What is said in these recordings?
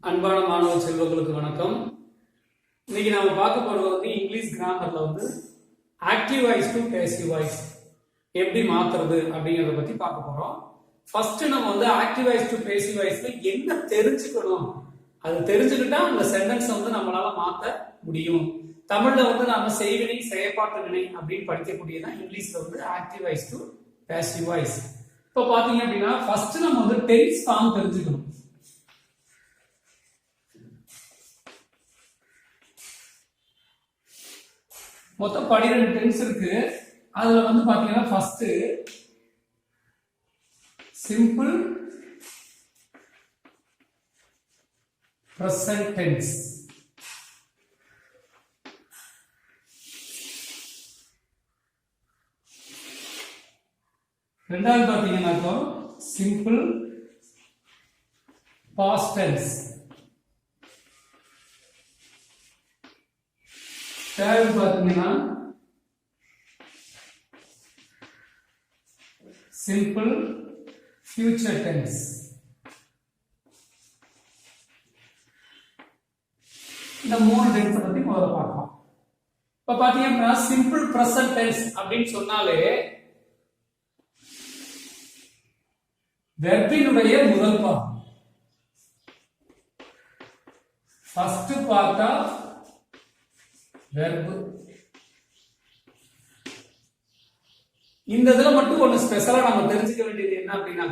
அன்பான மாணவ செல்வங்களுக்கு வணக்கம். இன்னைக்கு நாம பார்க்க போறது வந்து இங்கிலீஷ் கிராமர்ல வந்து active voice to passive voice எப்படி மாத்துறது அப்படிங்கறத பத்தி பார்க்க போறோம். ஃபர்ஸ்ட் நம்ம வந்து ஆக்டிவ் வாய்ஸ் டு பேசிவ் வாய்ஸ்ல என்ன தெரிஞ்சுக்கணும், அது தெரிஞ்சுக்கிட்டா அந்த சென்டென்ஸ் வந்து நம்மளால மாத்த முடியும். தமிழ்ல வந்து நாம செய்வினை செயற்பாட்டு வினை அப்படின்னு படிக்கக்கூடியதான் இங்கிலீஷ்ல வந்து active voice to passive voice. இப்போ பாத்தீங்க அப்படின்னா ஃபர்ஸ்ட் நம்ம வந்து டென்ஸ் ஃபார்ம் தெரிஞ்சுக்கணும். மொத்தம் 12 டென்ஸ் இருக்கு. அதுல வந்து பாத்தீங்கன்னா ஃபர்ஸ்ட் சிம்பிள் பிரசன்ட் டென்ஸ், ரெண்டாவது பாத்தீங்கன்னா சிம்பிள் பாஸ்ட் டென்ஸ், தேர்ட் பாத்தீங்கன்னா சிம்பிள் ஃபியூச்சர் டென்ஸ், இந்த மூணு டென்ஸ் பத்தி முதல்ல பார்க்கலாம். இப்ப பாத்தீங்க அப்படின்னா சிம்பிள் பிரசன்ட் டென்ஸ் அப்படின்னு சொன்னாலே வெர்பினுடைய முதல் பாகம், ஃபர்ஸ்ட் பார்ட் ஆஃப் வெர்ப். இந்த இதுல மட்டும் ஒன்னு ஸ்பெஷலா நம்ம தெரிஞ்சுக்க வேண்டியது என்ன அப்படின்னா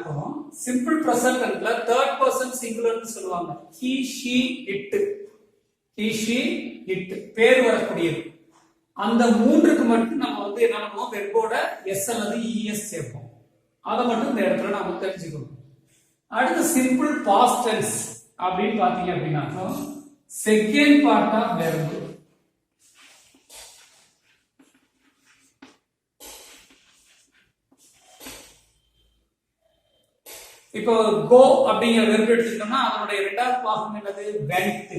சிம்பிள் பிரசன்ட்ல தேர்ட் பர்சன் சிங்குலர்னு சொல்லுவாங்க. he she it, he she it பேர் வரக்கூடியது. அந்த மூன்றுக்கு மட்டும் நம்ம வந்து என்ன பண்ணுவோம், வெர்போட s அல்லது es சேர்ப்போம். அதை மட்டும் இந்த இடத்துல நாம தெரிஞ்சுக்கணும். அடுத்து சிம்பிள் பாஸ்ட் டென்ஸ் அப்படின்னு பாத்தீங்க அப்படின்னா செகண்ட் பார்ட் ஆஃப் வெர்ப். இப்போ கோ அப்படிங்கிற வெர்ப் எடுத்துக்கிட்டோம்னா அதனுடைய இரண்டாவது பாகம் என்னது, வெண்ட்.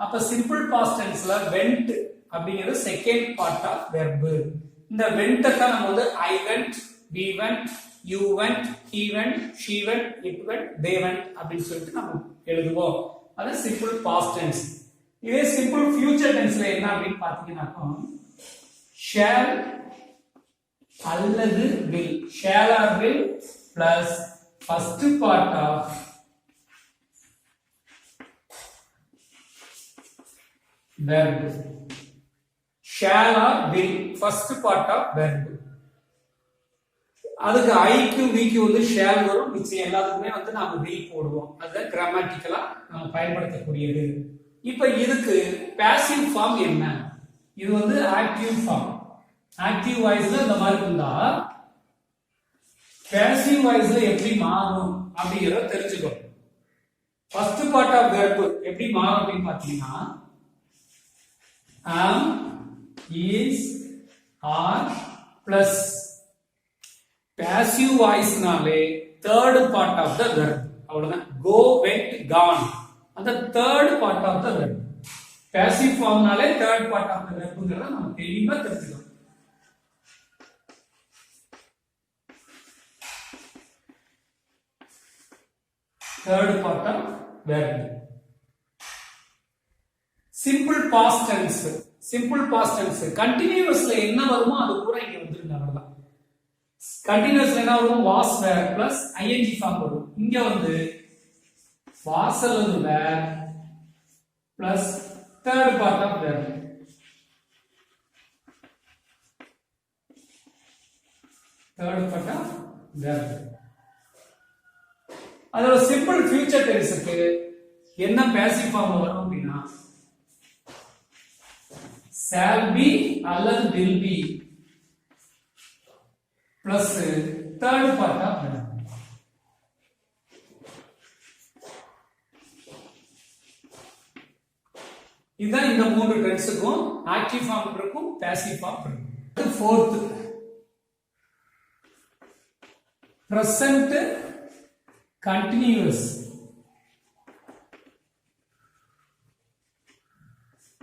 அப்ப சிம்பிள் பாஸ்ட் டென்ஸ்ல வெண்ட் அப்படிங்கிறது செகண்ட் பார்ட் ஆஃப் வெர்ப். இந்த வெண்ட்டை தான் நம்ம வந்து I went, we went, you went, he went, she went, it went, they went அப்படின்னு சொல்லிட்டு நம்ம எழுதுவோம். அது சிம்பிள் பாஸ்ட் டென்ஸ். இதே சிம்பிள் ஃபியூச்சர் டென்ஸ்ல என்ன அப்படின்னு பாத்தீங்கன்னா ஷேல் அல்லது will, shall or will plus first part of verb. shall or will first part of verb. அதுக்கு ஐக்கு விக்கு வந்து shall வரும், மிச்சம் எல்லாத்துக்குமே வந்து நாம will போடுவோம். அது கிராமட்டிக்கலா நம்ம பயன்படுத்தக்கூடியது. இப்போ இதுக்கு பாசிவ் ஃபார்ம் என்ன, இது வந்து ஆக்டிவ் ஃபார்ம். ஆக்டிவ் வாய்ஸ்ல இந்த மாதிரி இருந்தா பேசிவ் வாய்ஸ்ல எப்படி மாறும் அப்படிங்கறத தெரிஞ்சுக்கணும். ஃபர்ஸ்ட் பார்ட் ஆஃப் வெர்ப் எப்படி மாறும் அப்படின்னு பாத்தீங்கன்னா am, is, are plus passive வாய்ஸ்னாலே third part of the verb. அவ்வளவுதான். go, went, gone அந்த third part of the verb. Passive ஃபார்ம்னாலே தேர்ட் பார்ட் ஆஃப் த வெர்ப்ங்கறத நம்ம தெளிவா தெரிஞ்சுக்கணும். third part of verb. simple past tense, simple past tense continuously என்ன வருமோ அது பூரா இங்க வந்துருங்க. அவ்வளவுதான். continuously என்ன வரும், was were plus ing form வரும். இங்க வந்து was அல்லது were plus third part of verb. third part of verb. அதோட சிம்பிள் ஃபியூச்சர் டென்ஸ்க்கு என்ன பாசிவ் ஃபார்ம் வரும் அப்படின்னா shall be அல்லது will be plus third part of verb. இதுதான் இந்த மூன்று டென்ஸுக்கும் ஆக்டிவ் ஃபார்ம் இருக்கும், பாசிவ் ஃபார்ம் இருக்கும். Fourth present continuous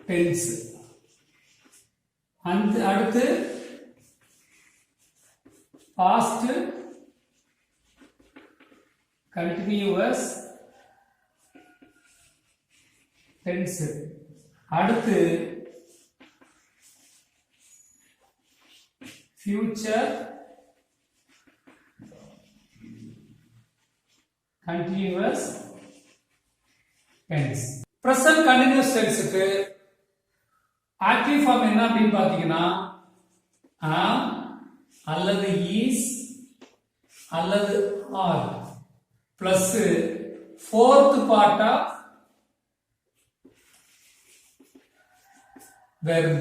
tense. and அடுத்து past continuous டென்ஸ். அடுத்து future continuous tense. Present continuous டென்ஸ்க்கு ஆக்டிவ் ஃபார்ம் என்ன அப்படின்னு பாத்தீங்கன்னா am அல்லது is அல்லது are plus fourth part of verb.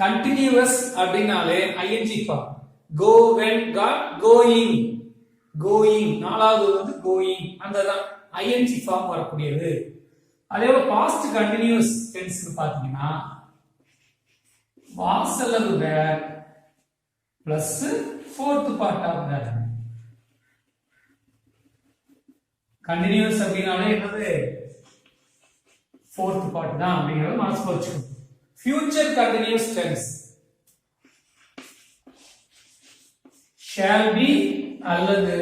continuous அப்படினாலே ing form. go, went, got, going, going. நாலாவது வந்து going. அந்த ing ஃபார்ம் வரக்கூடியது. அதே போல பாஸ்ட் கண்டினியூஸ் டென்ஸ் பாத்தீங்கன்னா was அல்லது were plus fourth part of verb. Continuous அப்படினாலே என்னது fourth part தான் அப்படிங்கறது மனசுல வச்சுக்கணும். Future continuous tense shall be அல்லது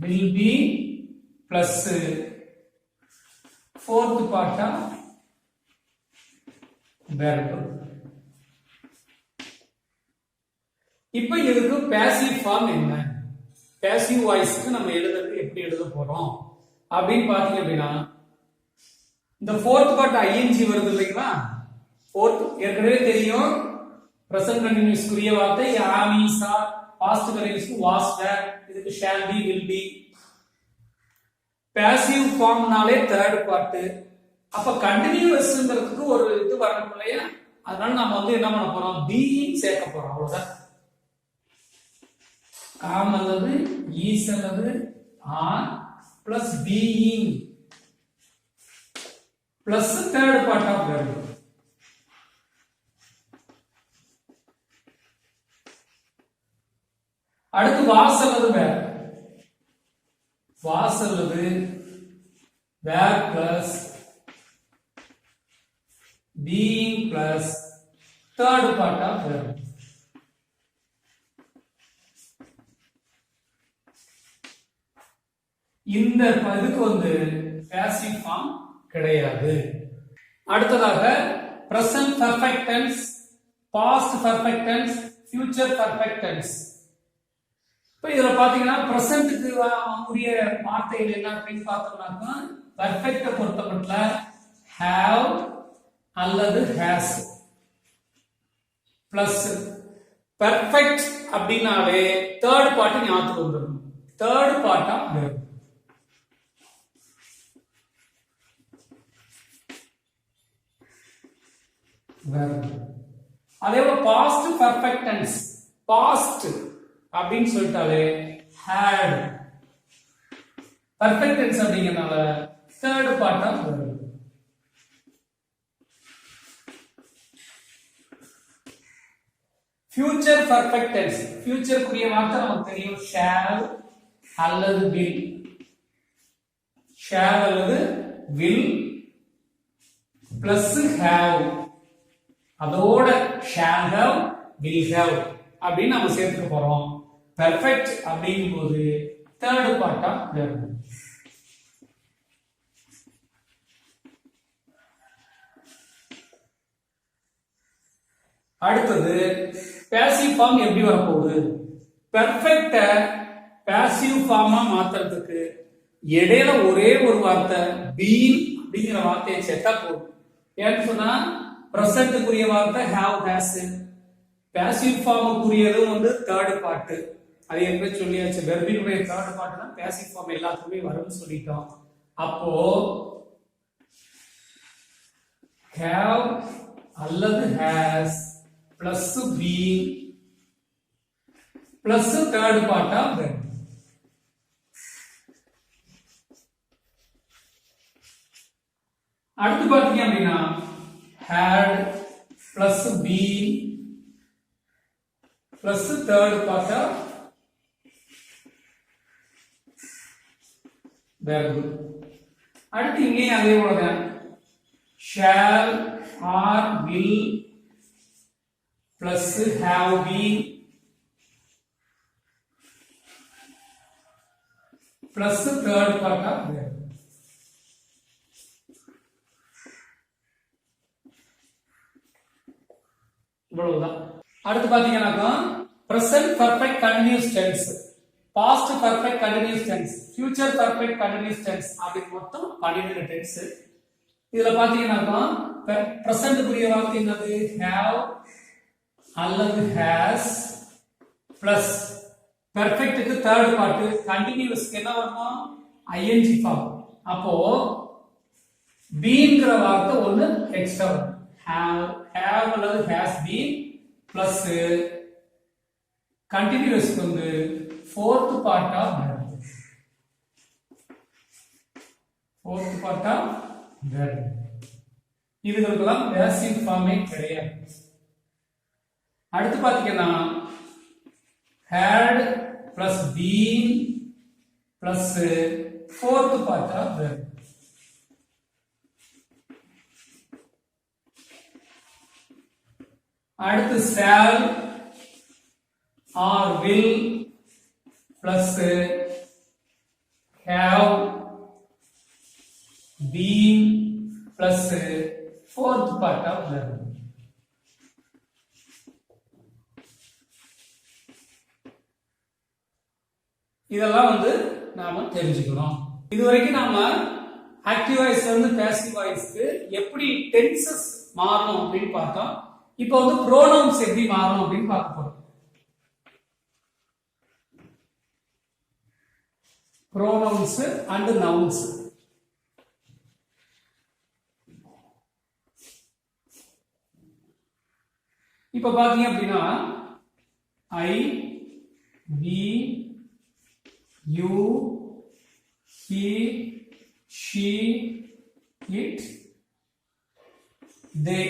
will be plus fourth part of verb. இப்போ இதுக்கு passive form என்ன? passive voiceக்கு நம்ம எழுதுறது எப்படி எழுத போறோம் அப்படின்னு பாத்தீங்க அப்படின்னா இந்த fourth part ing வருது இல்லைங்களா? fourth ஏற்கனவே தெரியும் present continuous குறிய வார்த்தை am, is, are. past continuous was, were. இதுக்கு shall be, will be. passive formனாலே third part. அப்ப continuousங்கிறதுக்கு ஒரு இது வரணும் இல்லையா? அதனால நாம வந்து என்ன பண்ண போறோம்? being சேர்க்க போறோம். அவ்வளவுதான். am அல்லது is அல்லது are plus being plus third part of verb. அடுத்து was அல்லது were. was அல்லது were plus being plus third part of verb. இந்த இதுக்கு வந்து passive form கிடையாது. அடுத்ததாக present perfect tense, past perfect tense, future perfect tense. இப்போ இதுல பாத்தீங்கன்னா பிரசன்ட்க்கு உரிய வார்த்தைகள் என்ன அப்படின்னு பார்த்தோம்னாக்கா பர்ஃபெக்ட்ட பொறுத்தமட்டில் have அல்லது has பிளஸ் perfect அப்படினாலே தேர்ட் பார்ட் ஞாபகத்துக்கு வந்துடும். Third part of verb. அதே போல past perfect tense, past அப்படின்னு சொல்லிட்டாலே had. perfect tense அப்படிங்கறனால third part of verb. future perfect tense, future குரிய வார்த்தை நமக்கு தெரியும் shall அல்லது will. shall அல்லது will plus have. அதோட shall have, will have அப்படின்னு நம்ம சேர்த்துக்க போறோம். perfect அப்படிங்கும்போது third part of verb. அடுத்தது passive form எப்படி வரப்போகுது? perfect passive form மாத்துறதுக்கு இடையில ஒரே ஒரு வார்த்தை been அப்படிங்கிற வார்த்தையை சேர்த்தா போதும். ஏன்னு சொன்னா present குரிய வார்த்தை have, has. passive form குறியதும் வந்து third part. அது என்ன சொல்லியாச்சு, வெர்பினுடைய third part தான் passive form எல்லாத்துக்குமே வரும்னு சொல்லிட்டோம். அப்போ have அல்லது has plus being plus third part of verb. அடுத்து பாத்தீங்க அப்படின்னா had plus been plus third part of verb. அடுத்து இங்கே அதே போலதான் shall or will plus have been plus third part of verb. இவ்வளவுதான். அடுத்து பாத்தீங்கன்னாக்கா present perfect continuous tense, past perfect continuous tense, future perfect continuous tense அப்படின்னு மொத்தம் 12 tense. இதுல பாத்தீங்கன்னாக்கா present புரிய வார்த்தை என்னது? have அல்லது has plus perfect க்கு third part continuous க்கு என்ன வரணும்? ing form. அப்போ beenங்கிற வார்த்தை ஒன்னு எக்ஸ்ட்ரா வரும். have அல்லது has been plus continuous வந்து fourth part of verb. fourth part of verb. இதுகளுக்கெல்லாம் passive form கிடையாது. அடுத்து பாத்தீங்கன்னா had plus been plus fourth part of verb. அடுத்து shall or will plus have been plus fourth part of verb. இதெல்லாம் வந்து நாம தெரிஞ்சுக்கணும். இதுவரைக்கும் நாம ஆக்டிவ் வாய்ஸ்ல இருந்து பாசிவ் வாய்ஸ்க்கு எப்படி டென்சஸ் மாறணும் அப்படின்னு பார்த்தோம். இப்போ வந்து ப்ரோனவுன்ஸ் எப்படி மாறணும் அப்படின்னு பார்க்க போறோம். Pronouns and nouns. இப்ப பாத்தீங்க அப்படின்னா I, we, you, he, she, it, they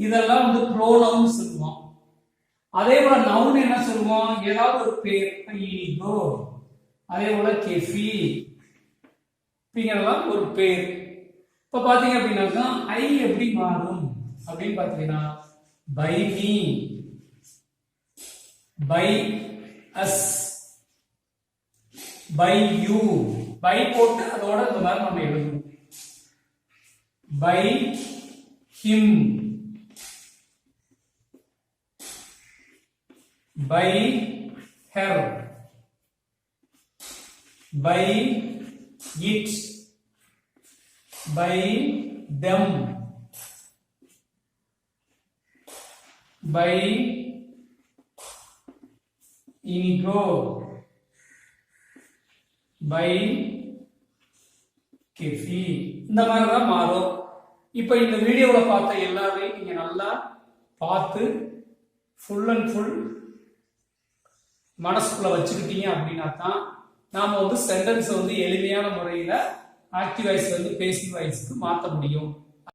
இதெல்லாம் வந்து ப்ரோனவுன்ஸ் சொல்லுவோம். அதே போல நவுன் என்ன சொல்லுவோம்? ஏதாவது ஒரு பேர், ஈகோ, அதே போல கெஃபி அப்படிங்கறதெல்லாம் ஒரு பேர். இப்ப பாத்தீங்க அப்படின்னாக்கா ஐ எப்படி மாறும் அப்படின்னு பாத்தீங்கன்னா by me, by us, by you, by போட்டு அதோட இந்த மாதிரி நம்ம எழுதணும். By him, by her, by it, by them, by inigo, by kefi. இந்த மாதிரி தான் மாறும். இப்ப இந்த வீடியோல பார்த்த எல்லாமே நீங்க நல்லா பார்த்து ஃபுல் அண்ட் ஃபுல் மனசுக்குள்ள வச்சுக்கிட்டீங்க அப்படின்னா தான் நாம வந்து சென்டென்ஸ் வந்து எளிமையான முறையில ஆக்டிவ் வாய்ஸ்ல இருந்து பேசிவ் வாய்ஸ்க்கு மாற்ற முடியும்.